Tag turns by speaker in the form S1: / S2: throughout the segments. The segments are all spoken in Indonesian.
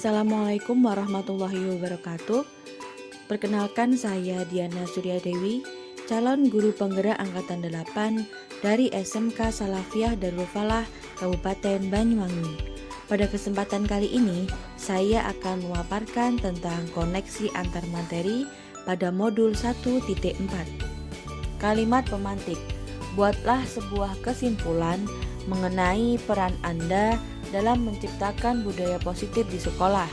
S1: Assalamualaikum warahmatullahi wabarakatuh. Perkenalkan, saya Diana Suryadewi, calon guru penggerak angkatan 8 dari SMK Salafiyah Darul Falah, Kabupaten Banyuwangi. Pada kesempatan kali ini, saya akan memaparkan tentang koneksi antar materi pada modul 1.4. Kalimat pemantik. Buatlah sebuah kesimpulan mengenai peran Anda dalam menciptakan budaya positif di sekolah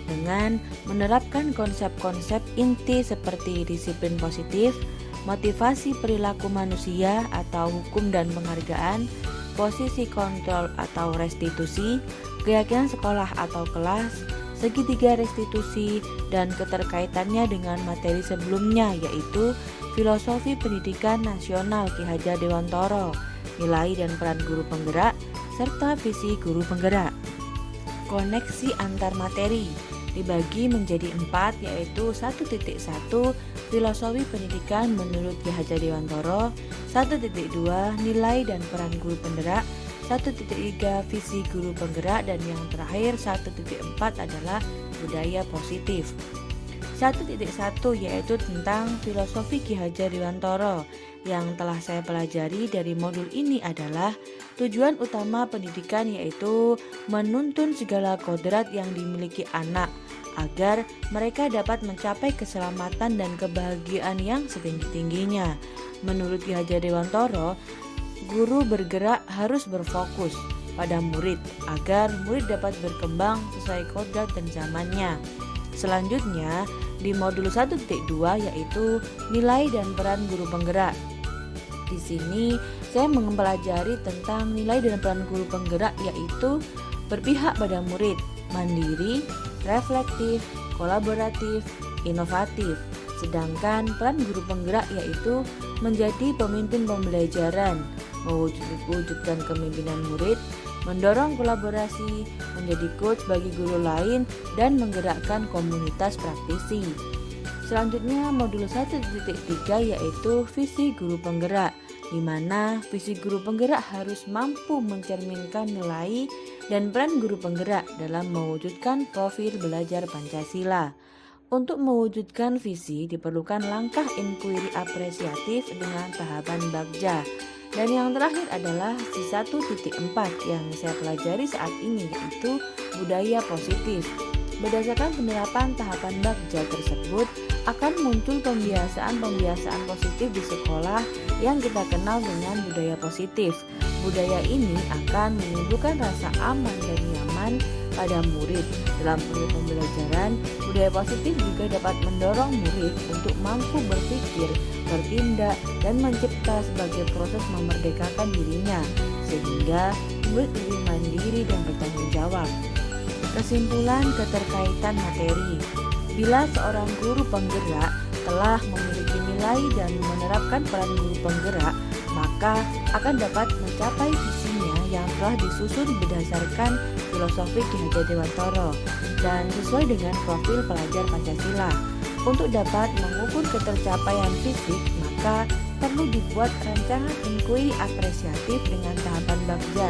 S1: dengan menerapkan konsep-konsep inti seperti disiplin positif, motivasi perilaku manusia atau hukum dan penghargaan, posisi kontrol atau restitusi, keyakinan sekolah atau kelas, segitiga restitusi, dan keterkaitannya dengan materi sebelumnya yaitu filosofi pendidikan nasional Ki Hajar Dewantoro, nilai dan peran guru penggerak, serta visi guru penggerak. Koneksi antar materi dibagi menjadi 4 yaitu 1.1 filosofi pendidikan menurut Ki Hajar Dewantoro, 1.2 nilai dan peran guru penggerak, 1.3 visi guru penggerak, dan yang terakhir 1.4 adalah budaya positif. 1.1 yaitu tentang filosofi Ki Hajar Dewantoro. Yang telah saya pelajari dari modul ini adalah tujuan utama pendidikan yaitu menuntun segala kodrat yang dimiliki anak agar mereka dapat mencapai keselamatan dan kebahagiaan yang setinggi-tingginya. Menurut Ki Hajar Dewantoro, guru bergerak harus berfokus pada murid agar murid dapat berkembang sesuai kodrat dan zamannya. Selanjutnya, di modul 1.2 yaitu nilai dan peran guru penggerak. Di sini saya mempelajari tentang nilai dan peran guru penggerak yaitu berpihak pada murid, mandiri, reflektif, kolaboratif, inovatif. Sedangkan peran guru penggerak yaitu menjadi pemimpin pembelajaran, mewujudkan kepemimpinan murid, mendorong kolaborasi, menjadi coach bagi guru lain, dan menggerakkan komunitas praktisi. Selanjutnya modul 1.3 yaitu visi guru penggerak, di mana visi guru penggerak harus mampu mencerminkan nilai dan peran guru penggerak dalam mewujudkan profil belajar Pancasila. Untuk mewujudkan visi diperlukan langkah inquiry apresiatif dengan tahapan bagja. Dan yang terakhir adalah si 1.4 yang saya pelajari saat ini yaitu budaya positif. Berdasarkan penerapan tahapan bagja tersebut akan muncul pembiasaan positif di sekolah yang kita kenal dengan budaya positif. Budaya ini akan menimbulkan rasa aman dan nyaman pada murid. Dalam pembelajaran, budaya positif juga dapat mendorong murid untuk mampu berpikir, bertindak, dan mencipta sebagai proses memerdekakan dirinya, sehingga murid lebih mandiri dan bertanggung jawab. Kesimpulan keterkaitan materi. Bila seorang guru penggerak telah memiliki nilai dan menerapkan peran guru penggerak, maka akan dapat mencapai visinya yang telah disusun berdasarkan filosofi Ki Hajar Dewantoro dan sesuai dengan profil pelajar Pancasila. Untuk dapat mengukur ketercapaian fisik, maka perlu dibuat rancangan inquiry apresiatif dengan tahapan bagja.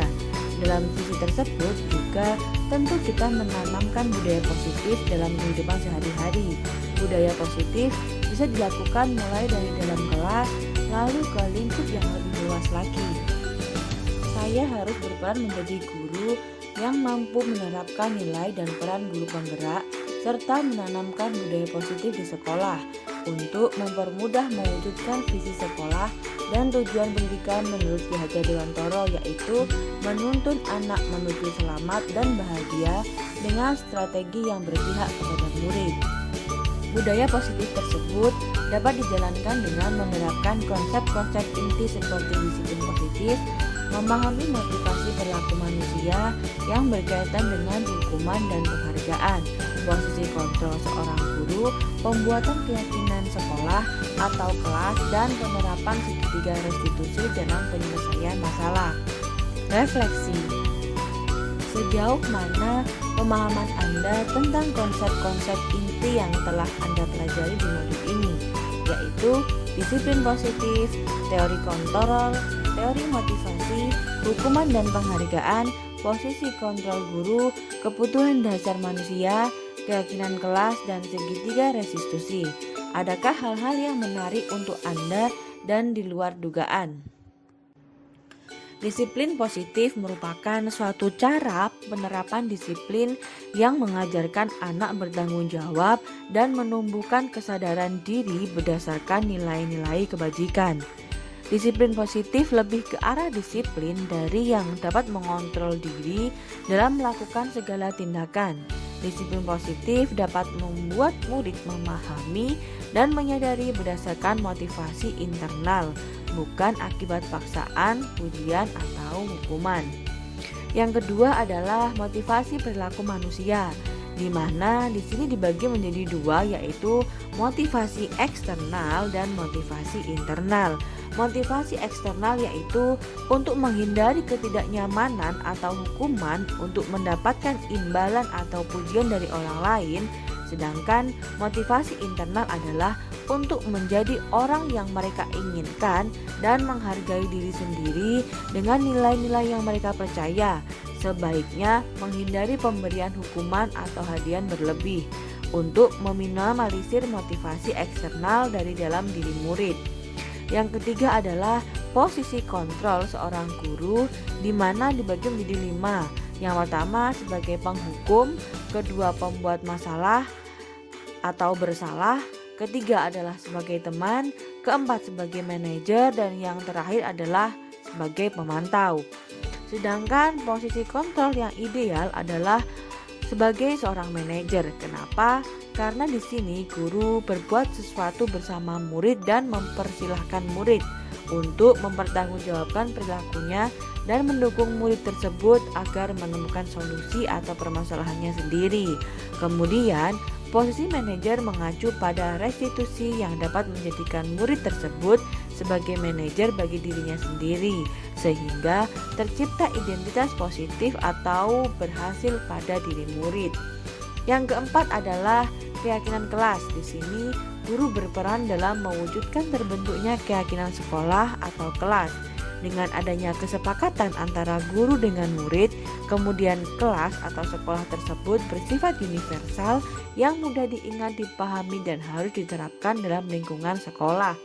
S1: Dalam visi tersebut juga tentu kita menanamkan budaya positif dalam kehidupan sehari-hari. Budaya positif bisa dilakukan mulai dari dalam kelas lalu ke lingkup yang lebih luas lagi. Saya harus berperan menjadi guru yang mampu menerapkan nilai dan peran guru penggerak serta menanamkan budaya positif di sekolah untuk mempermudah mewujudkan visi sekolah dan tujuan pendidikan menurut Ki Hajar Dewantoro yaitu menuntun anak menuju selamat dan bahagia dengan strategi yang berpihak kepada murid. Budaya positif tersebut dapat dijalankan dengan menerapkan konsep-konsep inti seperti disiplin positif, memahami motivasi perilaku manusia yang berkaitan dengan hukuman dan penghargaan, posisi kontrol seorang guru, pembuatan keyakinan sekolah atau kelas, dan penerapan segitiga restitusi dalam penyelesaian masalah. Refleksi. Sejauh mana pemahaman Anda tentang konsep-konsep inti yang telah Anda pelajari di modul ini, yaitu disiplin positif, teori kontrol, teori motivasi, hukuman dan penghargaan, posisi kontrol guru, kebutuhan dasar manusia, keyakinan kelas, dan segitiga restitusi. Adakah hal-hal yang menarik untuk Anda dan di luar dugaan? Disiplin positif merupakan suatu cara penerapan disiplin yang mengajarkan anak bertanggung jawab dan menumbuhkan kesadaran diri berdasarkan nilai-nilai kebajikan. Disiplin positif lebih ke arah disiplin dari yang dapat mengontrol diri dalam melakukan segala tindakan. Disiplin positif dapat membuat murid memahami dan menyadari berdasarkan motivasi internal, bukan akibat paksaan, pujian, atau hukuman. Yang kedua adalah motivasi perilaku manusia, di mana di sini dibagi menjadi dua, yaitu motivasi eksternal dan motivasi internal. Motivasi eksternal yaitu untuk menghindari ketidaknyamanan atau hukuman untuk mendapatkan imbalan atau pujian dari orang lain, sedangkan motivasi internal adalah untuk menjadi orang yang mereka inginkan dan menghargai diri sendiri dengan nilai-nilai yang mereka percaya. Sebaiknya menghindari pemberian hukuman atau hadiah berlebih untuk meminimalisir motivasi eksternal dari dalam diri murid. Yang ketiga adalah posisi kontrol seorang guru, di mana dibagi menjadi 5. Yang pertama sebagai penghukum, kedua pembuat masalah atau bersalah, ketiga adalah sebagai teman, keempat sebagai manajer, dan yang terakhir adalah sebagai pemantau. Sedangkan posisi kontrol yang ideal adalah sebagai seorang manajer. Kenapa? Karena di sini guru berbuat sesuatu bersama murid dan mempersilahkan murid untuk mempertanggungjawabkan perilakunya dan mendukung murid tersebut agar menemukan solusi atau permasalahannya sendiri. Kemudian, posisi manajer mengacu pada restitusi yang dapat menjadikan murid tersebut sebagai manajer bagi dirinya sendiri, sehingga tercipta identitas positif atau berhasil pada diri murid. Yang keempat adalah keyakinan kelas. Di sini guru berperan dalam mewujudkan terbentuknya keyakinan sekolah atau kelas. Dengan adanya kesepakatan antara guru dengan murid, kemudian kelas atau sekolah tersebut bersifat universal yang mudah diingat, dipahami, dan harus diterapkan dalam lingkungan sekolah.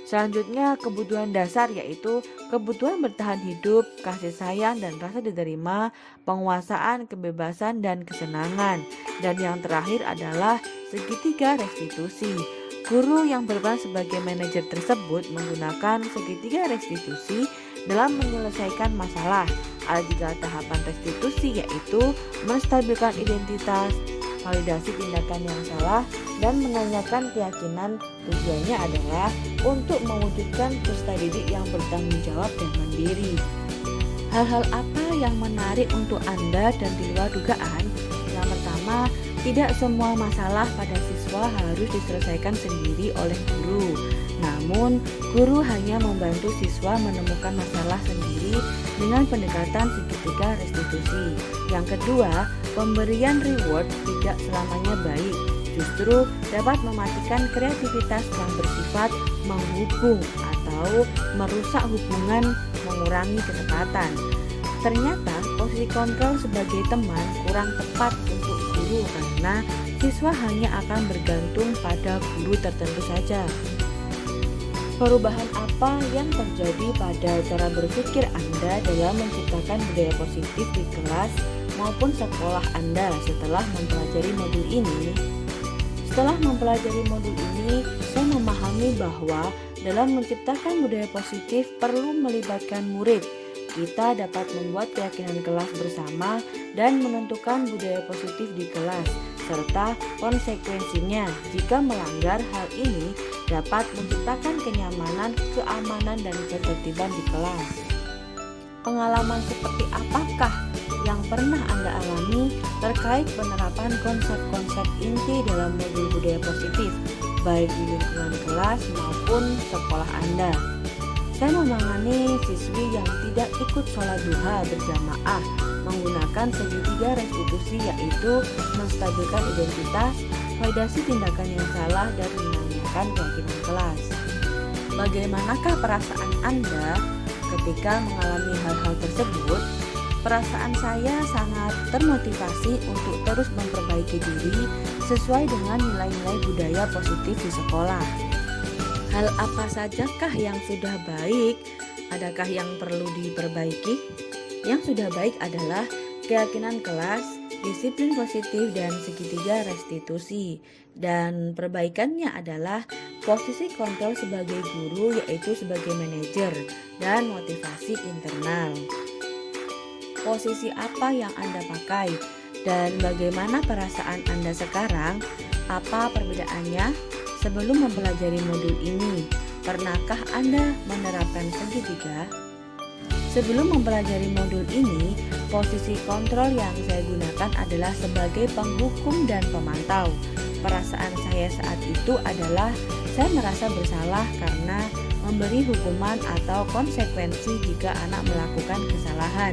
S1: Selanjutnya, kebutuhan dasar yaitu kebutuhan bertahan hidup, kasih sayang dan rasa diterima, penguasaan, kebebasan, dan kesenangan. Dan yang terakhir adalah segitiga restitusi. Guru yang berperan sebagai manajer tersebut menggunakan segitiga restitusi dalam menyelesaikan masalah. Ada 3 tahapan restitusi, yaitu menstabilkan identitas, validasi tindakan yang salah, dan menanyakan keyakinan. Tujuannya adalah untuk mewujudkan peserta didik yang bertanggung jawab dan mandiri. Hal-hal apa yang menarik untuk Anda dan di luar dugaan? Yang pertama, tidak semua masalah pada siswa harus diselesaikan sendiri oleh guru. Namun, guru hanya membantu siswa menemukan masalah sendiri dengan pendekatan segitiga restitusi. Yang kedua, pemberian reward tidak selamanya baik, justru dapat mematikan kreativitas yang bersifat menghubung atau merusak hubungan, mengurangi ketepatan. Ternyata posisi kontrol sebagai teman kurang tepat untuk guru karena siswa hanya akan bergantung pada guru tertentu saja. Perubahan apa yang terjadi pada cara berpikir Anda dalam menciptakan budaya positif di kelas maupun sekolah Anda setelah mempelajari modul ini? Setelah mempelajari modul ini, saya memahami bahwa dalam menciptakan budaya positif perlu melibatkan murid. Kita dapat membuat keyakinan kelas bersama dan menentukan budaya positif di kelas, serta konsekuensinya jika melanggar. Hal ini dapat menciptakan kenyamanan, keamanan, dan ketertiban di kelas. Pengalaman seperti apakah yang pernah Anda alami terkait penerapan konsep-konsep inti dalam modul budaya positif, baik di lingkungan kelas maupun sekolah Anda? Saya menangani siswi yang tidak ikut sholat duha berjamaah menggunakan segitiga restitusi, yaitu menstabilkan identitas, validasi tindakan yang salah, dan menanyakan keyakinan kelas. Bagaimanakah perasaan Anda Ketika mengalami hal-hal tersebut, perasaan saya sangat termotivasi untuk terus memperbaiki diri sesuai dengan nilai-nilai budaya positif di sekolah. Hal apa sajakah yang sudah baik? Adakah yang perlu diperbaiki? Yang sudah baik adalah keyakinan kelas, disiplin positif, dan segitiga restitusi. Dan perbaikannya adalah posisi kontrol sebagai guru, yaitu sebagai manajer, dan motivasi internal. Posisi apa yang Anda pakai? Dan bagaimana perasaan Anda sekarang? Apa perbedaannya? Sebelum mempelajari modul ini, pernahkah Anda menerapkan segitiga? Sebelum mempelajari modul ini, posisi kontrol yang saya gunakan adalah sebagai penghukum dan pemantau. Perasaan saya saat itu adalah saya merasa bersalah karena memberi hukuman atau konsekuensi jika anak melakukan kesalahan.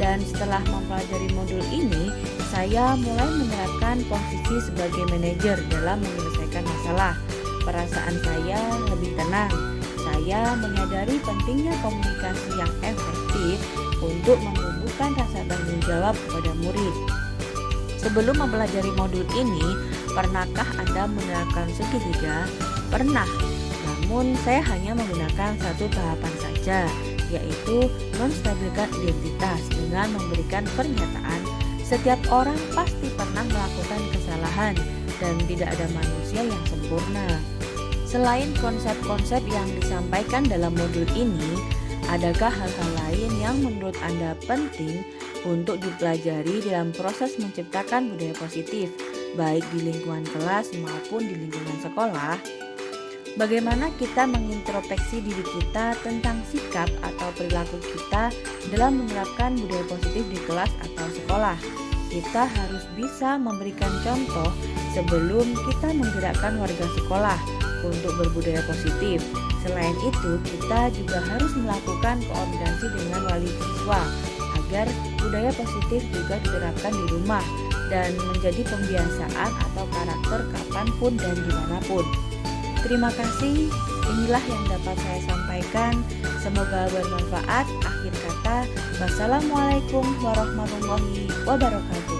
S1: Dan setelah mempelajari modul ini, saya mulai menerapkan posisi sebagai manajer dalam menyelesaikan masalah. Perasaan saya lebih tenang. Saya menyadari pentingnya komunikasi yang efektif untuk menumbuhkan rasa tanggung jawab kepada murid. Sebelum mempelajari modul ini, pernahkah Anda menerapkan segitiga? Pernah, namun saya hanya menggunakan satu tahapan saja, yaitu menstabilkan identitas dengan memberikan pernyataan setiap orang pasti pernah melakukan kesalahan dan tidak ada manusia yang sempurna. Selain konsep-konsep yang disampaikan dalam modul ini, adakah hal-hal lain yang menurut Anda penting untuk dipelajari dalam proses menciptakan budaya positif, baik di lingkungan kelas maupun di lingkungan sekolah? Bagaimana kita mengintrospeksi diri kita tentang sikap atau perilaku kita dalam menerapkan budaya positif di kelas atau sekolah? Kita harus bisa memberikan contoh sebelum kita menggerakkan warga sekolah untuk berbudaya positif. Selain itu, kita juga harus melakukan koordinasi dengan wali siswa agar budaya positif juga diterapkan di rumah dan menjadi pembiasaan atau karakter kapanpun dan dimanapun. Terima kasih, inilah yang dapat saya sampaikan. Semoga bermanfaat. Akhir kata, wassalamualaikum warahmatullahi wabarakatuh.